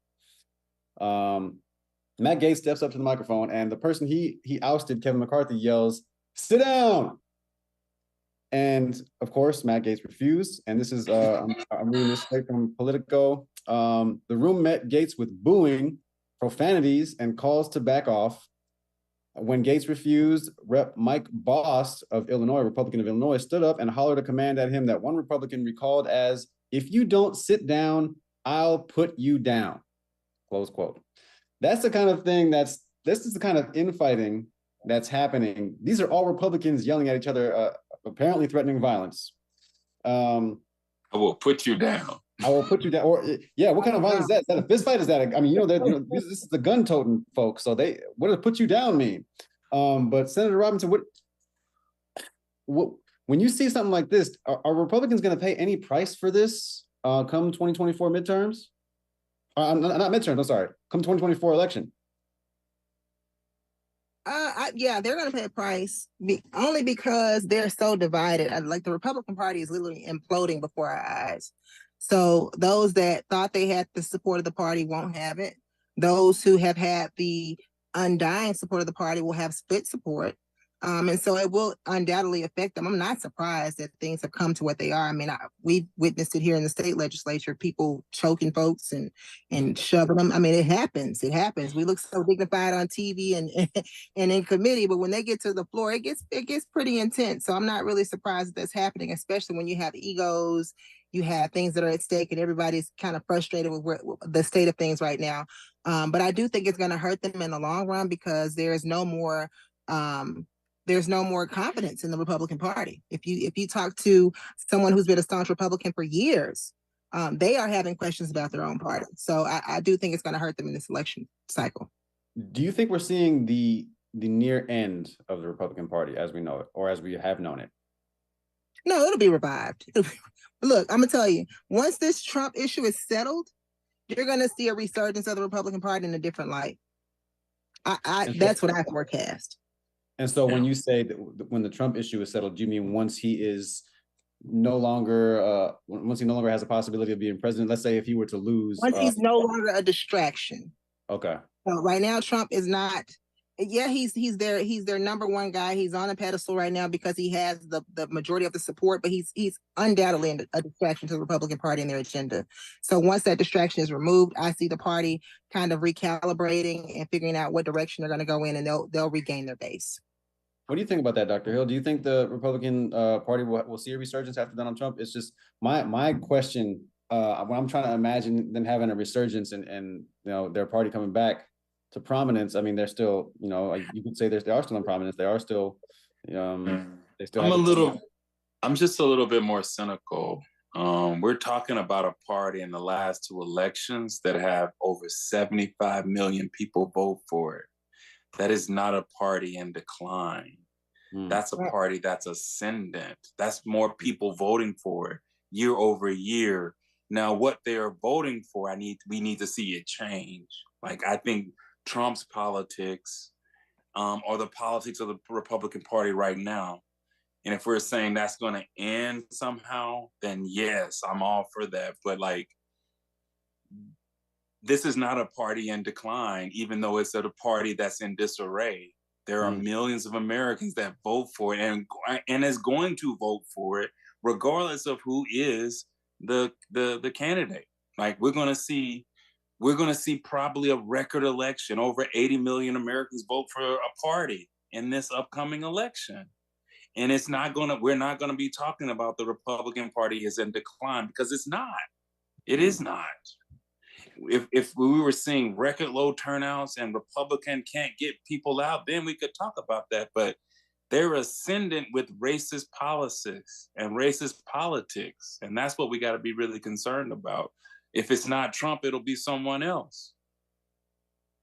Matt Gaetz steps up to the microphone, and the person he ousted, Kevin McCarthy, yells, "Sit down!" And of course, Matt Gaetz refused. And this is I'm reading this straight from Politico. The room met Gaetz with booing, profanities, and calls to back off. When Gaetz refused, Rep. Mike Bost of Illinois, Republican of Illinois, stood up and hollered a command at him that one Republican recalled as, "If you don't sit down, I'll put you down." Close quote. That's the kind of thing this is the kind of infighting that's happening. These are all Republicans yelling at each other, apparently threatening violence. I will put you down. I will put you down. Or yeah, what kind of violence is that? Is that a fist fight? Is that I mean, this is the gun-toting folks. So what does "put you down" mean? But Senator Robinson, what when you see something like this, are Republicans going to pay any price for this come 2024 midterms? Not midterms, I'm sorry. Come 2024 election. Yeah, they're going to pay a price only because they're so divided. Like, the Republican Party is literally imploding before our eyes. So those that thought they had the support of the party won't have it. Those who have had the undying support of the party will have split support. And so it will undoubtedly affect them. I'm not surprised that things have come to what they are. I mean, we witnessed it here in the state legislature, people choking folks and shoving them. I mean, it happens. It happens. We look so dignified on TV and in committee, but when they get to the floor, it gets pretty intense. So I'm not really surprised that that's happening, especially when you have egos, you have things that are at stake, and everybody's kind of frustrated with the state of things right now. But I do think it's going to hurt them in the long run because there's no more confidence in the Republican Party. If you talk to someone who's been a staunch Republican for years, they are having questions about their own party. So I do think it's going to hurt them in this election cycle. Do you think we're seeing the near end of the Republican Party as we know it, or as we have known it? No, it'll be revived. Look, I'm gonna tell you, once this Trump issue is settled, you're gonna see a resurgence of the Republican Party in a different light. That's what I forecast. And so when you say that when the Trump issue is settled, do you mean once he is no longer has a possibility of being president? Let's say if he were to lose. Once he's no longer a distraction. Okay. So right now, Trump is not. Yeah, he's their number one guy. He's on a pedestal right now because he has the majority of the support, but he's undoubtedly a distraction to the Republican Party and their agenda. So once that distraction is removed, I see the party kind of recalibrating and figuring out what direction they're going to go in, and they'll regain their base. What do you think about that, Dr. Hill? Do you think the Republican Party will see a resurgence after Donald Trump? It's just my question. When I'm trying to imagine them having a resurgence and their party coming back to prominence. I mean, they're still, you could say they are still in prominence. They are still, they still. I'm just a little bit more cynical. We're talking about a party in the last two elections that have over 75 million people vote for it. That is not a party in decline. That's a party that's ascendant. That's more people voting for it year over year. Now, what they're voting for, we need to see it change. Like, I think Trump's politics are the politics of the Republican Party right now. And if we're saying that's going to end somehow, then yes, I'm all for that. But like, this is not a party in decline, even though it's a party that's in disarray. There are millions of Americans that vote for it and is going to vote for it, regardless of who is the candidate. Like, we're going to see probably a record election. Over 80 million Americans vote for a party in this upcoming election. And we're not going to be talking about the Republican Party is in decline, because it's not. It is not. If we were seeing record low turnouts and Republican can't get people out, then we could talk about that. But they're ascendant with racist policies and racist politics. And that's what we got to be really concerned about. If it's not Trump, it'll be someone else.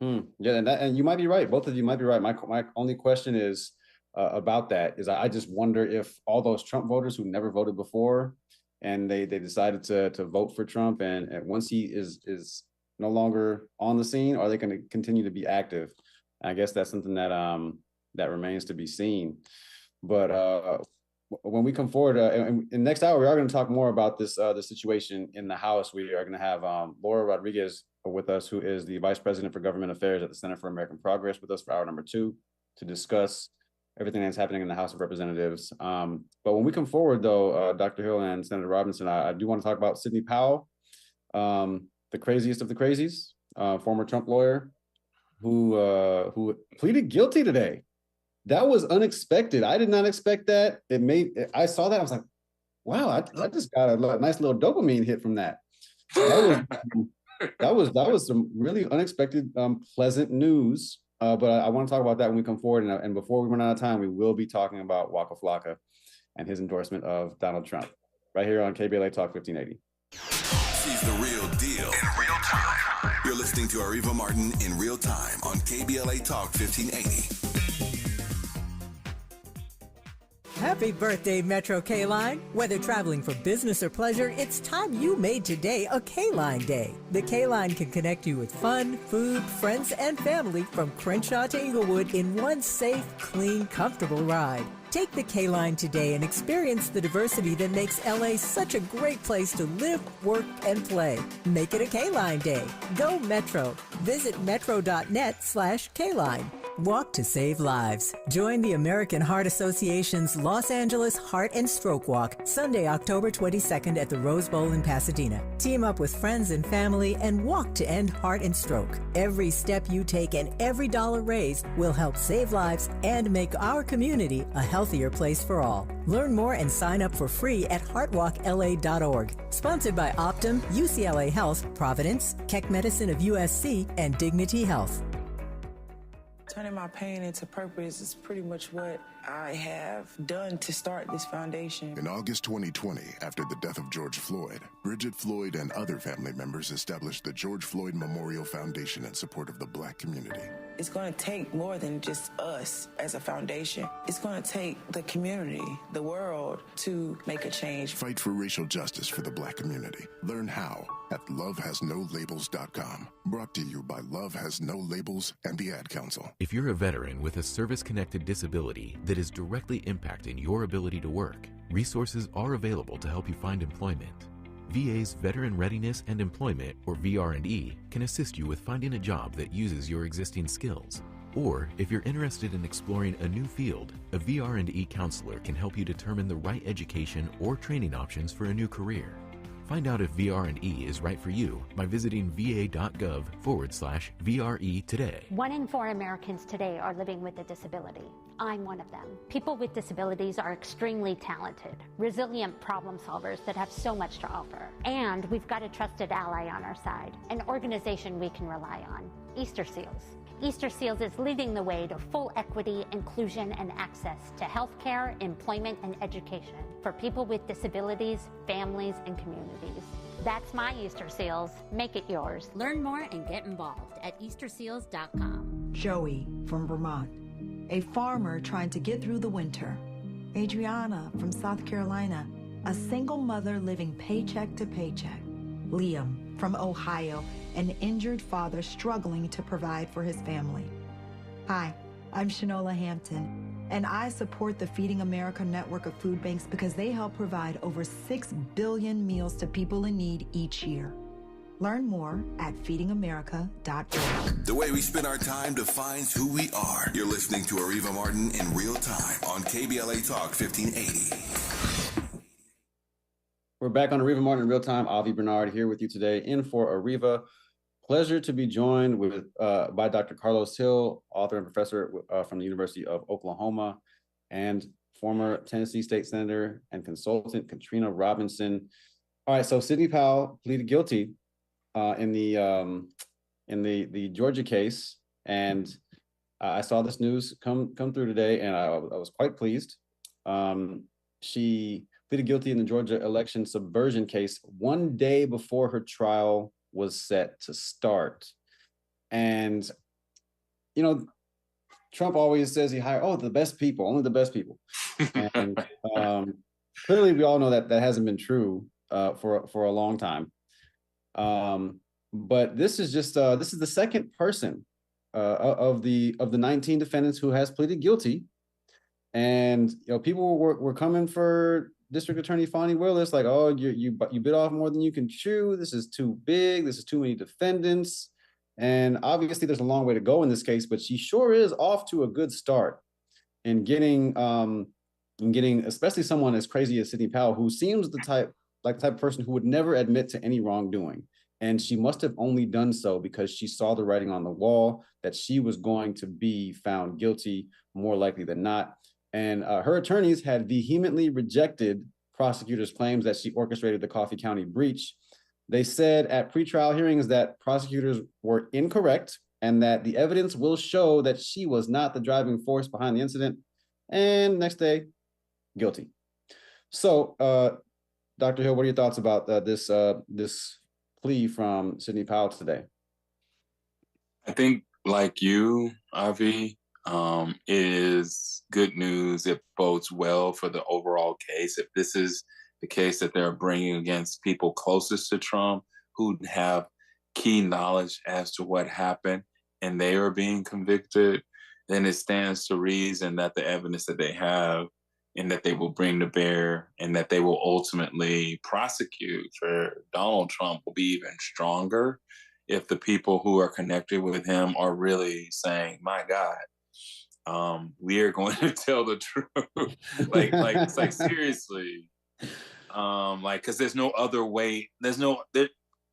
Yeah, and you might be right. Both of you might be right. My only question is about that is I just wonder if all those Trump voters who never voted before and they decided to vote for Trump, and once he is no longer on the scene, are they going to continue to be active? I guess that's something that that remains to be seen. But when we come forward in next hour, we are going to talk more about this the situation in the House. We are going to have Laura Rodriguez with us, who is the Vice President for Government Affairs at the Center for American Progress, with us for hour number 2 to discuss everything that's happening in the House of Representatives. But when we come forward, though, Dr. Hill and Senator Robinson, I do want to talk about Sidney Powell, the craziest of the crazies, former Trump lawyer, who pleaded guilty today. That was unexpected. I did not expect that. I saw that. I was like, wow, I just got a nice little dopamine hit from that. That was some really unexpected, pleasant news. But I want to talk about that when we come forward. And before we run out of time, we will be talking about Waka Flocka and his endorsement of Donald Trump right here on KBLA Talk 1580. She's the real deal in real time. You're listening to Areva Martin in real time on KBLA Talk 1580. Happy birthday, Metro K-Line. Whether traveling for business or pleasure, it's time you made today a K-Line day. The K-Line can connect you with fun, food, friends, and family from Crenshaw to Inglewood in one safe, clean, comfortable ride. Take the K-Line today and experience the diversity that makes LA such a great place to live, work, and play. Make it a K-Line day. Go Metro. Visit metro.net/K-Line. Walk to save lives. Join the American Heart Association's Los Angeles Heart and Stroke Walk, Sunday, October 22nd at the Rose Bowl in Pasadena. Team up with friends and family and walk to end heart and stroke. Every step you take and every dollar raised will help save lives and make our community a healthier place for all. Learn more and sign up for free at heartwalkla.org. Sponsored by Optum, UCLA Health, Providence, Keck Medicine of USC, and Dignity Health. Turning my pain into purpose is pretty much what I have done to start this foundation. In August 2020, after the death of George Floyd, Bridget Floyd and other family members established the George Floyd Memorial Foundation in support of the Black community. It's going to take more than just us as a foundation. It's going to take the community, the world, to make a change. Fight for racial justice for the Black community. Learn how at lovehasnolabels.com. Brought to you by Love Has No Labels and the Ad Council. If you're a veteran with a service-connected disability that is directly impacting your ability to work, resources are available to help you find employment. VA's Veteran Readiness and Employment, or VR&E, can assist you with finding a job that uses your existing skills. Or, if you're interested in exploring a new field, a VR&E counselor can help you determine the right education or training options for a new career. Find out if VR&E is right for you by visiting va.gov/VRE today. 1 in 4 Americans today are living with a disability. I'm one of them. People with disabilities are extremely talented, resilient problem solvers that have so much to offer. And we've got a trusted ally on our side, an organization we can rely on, Easter Seals. Easter Seals is leading the way to full equity, inclusion, and access to healthcare, employment, and education for people with disabilities, families, and communities. That's my Easter Seals. Make it yours. Learn more and get involved at easterseals.com. Joey from Vermont. a farmer trying to get through the winter. Adriana from South Carolina, a single mother living paycheck to paycheck. Liam from Ohio, an injured father struggling to provide for his family. Hi, I'm Shanola Hampton, and I support the Feeding America network of food banks because they help provide over 6 billion meals to people in need each year. Learn more at feedingamerica.org. The way we spend our time defines who we are. You're listening to Areva Martin in real time on KBLA Talk 1580. We're back on Areva Martin in real time. Avi Bernard here with you today in for Areva. Pleasure to be joined with by Dr. Carlos Hill, author and professor from the University of Oklahoma, and former Tennessee State Senator and consultant Katrina Robinson. All right, so Sidney Powell pleaded guilty in the Georgia case, and I saw this news come through today, and I was quite pleased. She pleaded guilty in the Georgia election subversion case 1 day before her trial was set to start. And you know, Trump always says he hired the best people, only the best people, and clearly we all know that hasn't been true for a long time. But this is just this is the second person of the 19 defendants who has pleaded guilty, and you know, people were coming for District Attorney Fani Willis like, oh, you bit off more than you can chew. This is too big. This is too many defendants, and obviously there's a long way to go in this case. But she sure is off to a good start in getting especially someone as crazy as Sidney Powell, who seems the type of person who would never admit to any wrongdoing. And she must have only done so because she saw the writing on the wall that she was going to be found guilty more likely than not. And her attorneys had vehemently rejected prosecutors' claims that she orchestrated the Coffee County breach. They said at pretrial hearings that prosecutors were incorrect and that the evidence will show that she was not the driving force behind the incident. And next day, guilty. So, Dr. Hill, what are your thoughts about this plea from Sidney Powell today? I think, like you, Avi, it is good news. It bodes well for the overall case. If this is the case that they're bringing against people closest to Trump who have key knowledge as to what happened and they are being convicted, then it stands to reason that the evidence that they have and that they will bring to bear and that they will ultimately prosecute for Donald Trump will be even stronger if the people who are connected with him are really saying, my God, we are going to tell the truth. like seriously. Cause there's no other way.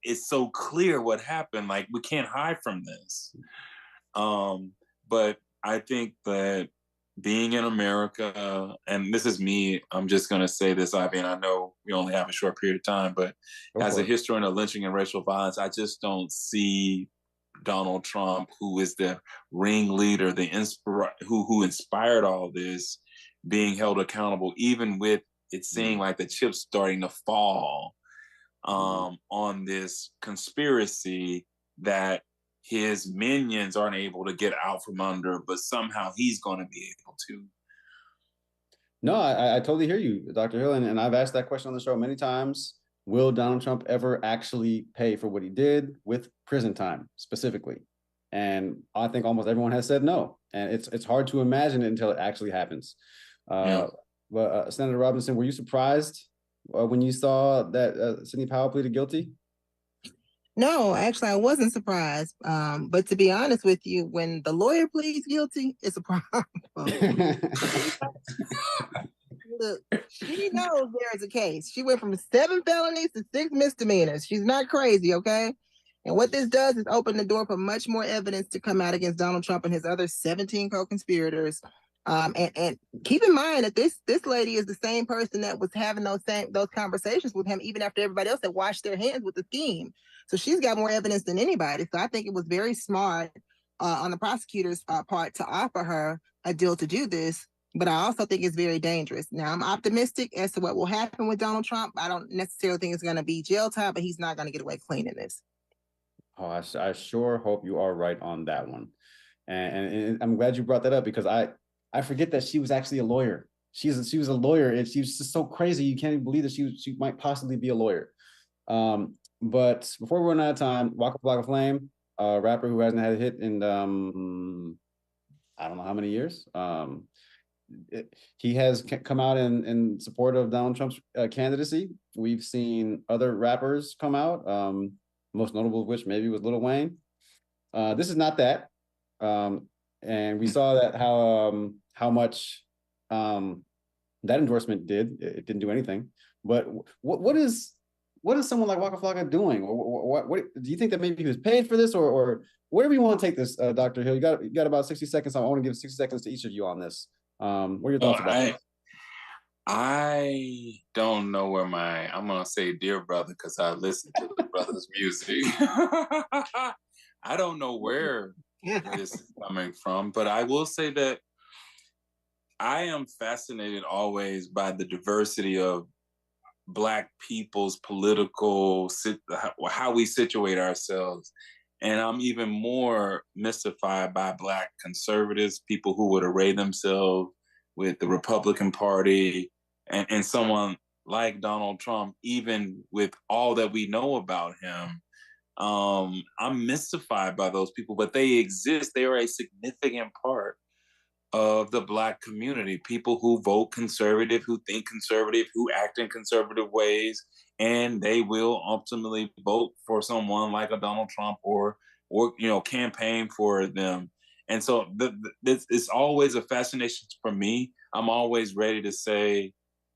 It's so clear what happened. Like, we can't hide from this. But I think that being in America, and this is me, I'm just going to say this, Ivy, and I know we only have a short period of time, but as a historian of lynching and racial violence, I just don't see Donald Trump, who is the ringleader, who inspired all this, being held accountable, even with it seeming like the chips starting to fall on this conspiracy that his minions aren't able to get out from under, but somehow he's going to be able to. No, I totally hear you, Dr. Hill, and I've asked that question on the show many times. Will Donald Trump ever actually pay for what he did with prison time specifically? And I think almost everyone has said no. And it's hard to imagine it until it actually happens. But Senator Robinson, were you surprised when you saw that Sidney Powell pleaded guilty? No, actually, I wasn't surprised. But to be honest with you, when the lawyer pleads guilty, it's a problem. Look, she knows there's a case. She went from 7 felonies to 6 misdemeanors. She's not crazy, okay? And what this does is open the door for much more evidence to come out against Donald Trump and his other 17 co-conspirators. And keep in mind that this lady is the same person that was having those conversations with him even after everybody else had washed their hands with the scheme. So she's got more evidence than anybody. So I think it was very smart on the prosecutor's part to offer her a deal to do this. But I also think it's very dangerous. Now, I'm optimistic as to what will happen with Donald Trump. I don't necessarily think it's going to be jail time, but he's not going to get away clean in this. Oh, I sure hope you are right on that one. And I'm glad you brought that up because I forget that she was actually a lawyer. She was a lawyer, and she was just so crazy. You can't even believe that she might possibly be a lawyer. But before we run out of time, Waka Flocka Flame, a rapper who hasn't had a hit in I don't know how many years. He has come out in support of Donald Trump's candidacy. We've seen other rappers come out, most notable of which maybe was Lil Wayne. This is not that. And we saw that how much that endorsement did. It didn't do anything. But what is someone like Waka Flocka doing? What do you think that maybe he was paid for this, or wherever you want to take this, Dr. Hill? You got about 60 seconds. I want to give 60 seconds to each of you on this. What are your thoughts about this? I don't know where I'm gonna say dear brother because I listen to the brother's music. I don't know where this is coming from, but I will say that I am fascinated always by the diversity of Black people's political, how we situate ourselves. And I'm even more mystified by Black conservatives, people who would array themselves with the Republican Party, and someone like Donald Trump, even with all that we know about him. I'm mystified by those people, but they exist. They are a significant part of the Black community, people who vote conservative, who think conservative, who act in conservative ways, and they will ultimately vote for someone like a Donald Trump or campaign for them. And so it's always a fascination for me. I'm always ready to say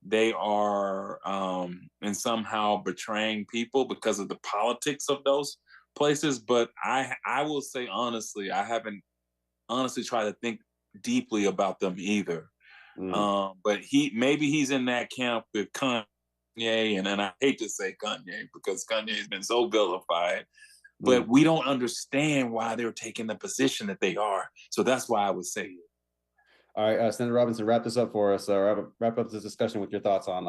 they are and somehow betraying people because of the politics of those places. But I will say honestly, I haven't honestly tried to think deeply about them either. But maybe he's in that camp with Kanye, and I hate to say Kanye because Kanye's been so vilified, but we don't understand why they're taking the position that they are. So that's why I would say it. All right, Senator Robinson, wrap this up for us. Wrap up this discussion with your thoughts on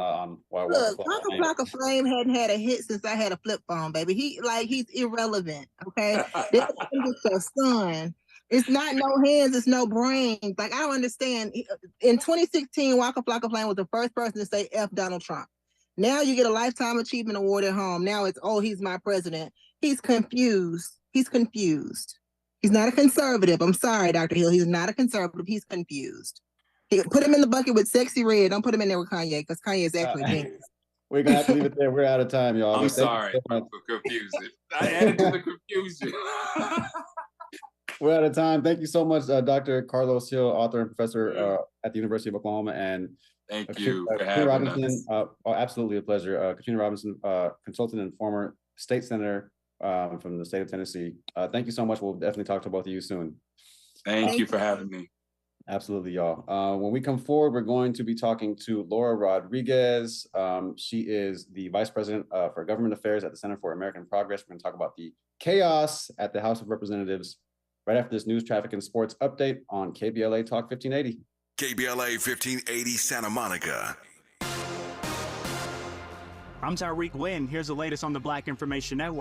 why. Look, Waka Flocka Flame hadn't had a hit since I had a flip phone, baby. He's irrelevant. Okay, this is your son. It's not no hands, it's no brains. Like, I don't understand. In 2016, Waka Flocka Flame was the first person to say F Donald Trump. Now you get a Lifetime Achievement Award at home. Now it's, oh, he's my president. He's confused. He's confused. He's not a conservative. I'm sorry, Dr. Hill. He's not a conservative. He's confused. Put him in the bucket with Sexy Red. Don't put him in there with Kanye, because Kanye is actually a genius. We're going to have to leave it there. We're out of time, y'all. I'm sorry for confusing. I added to the confusion. We're out of time. Thank you so much, Dr. Carlos Hill, author and professor at the University of Oklahoma. And thank you for having us. Absolutely a pleasure. Katrina Robinson, consultant and former state senator from the state of Tennessee. Thank you so much. We'll definitely talk to both of you soon. Thank you for having me. Absolutely, y'all. When we come forward, we're going to be talking to Laura Rodriguez. She is the Vice President for Government Affairs at the Center for American Progress. We're going to talk about the chaos at the House of Representatives right after this news, traffic, and sports update on KBLA Talk 1580. KBLA 1580 Santa Monica. I'm Tyreek Wynn. Here's the latest on the Black Information Network.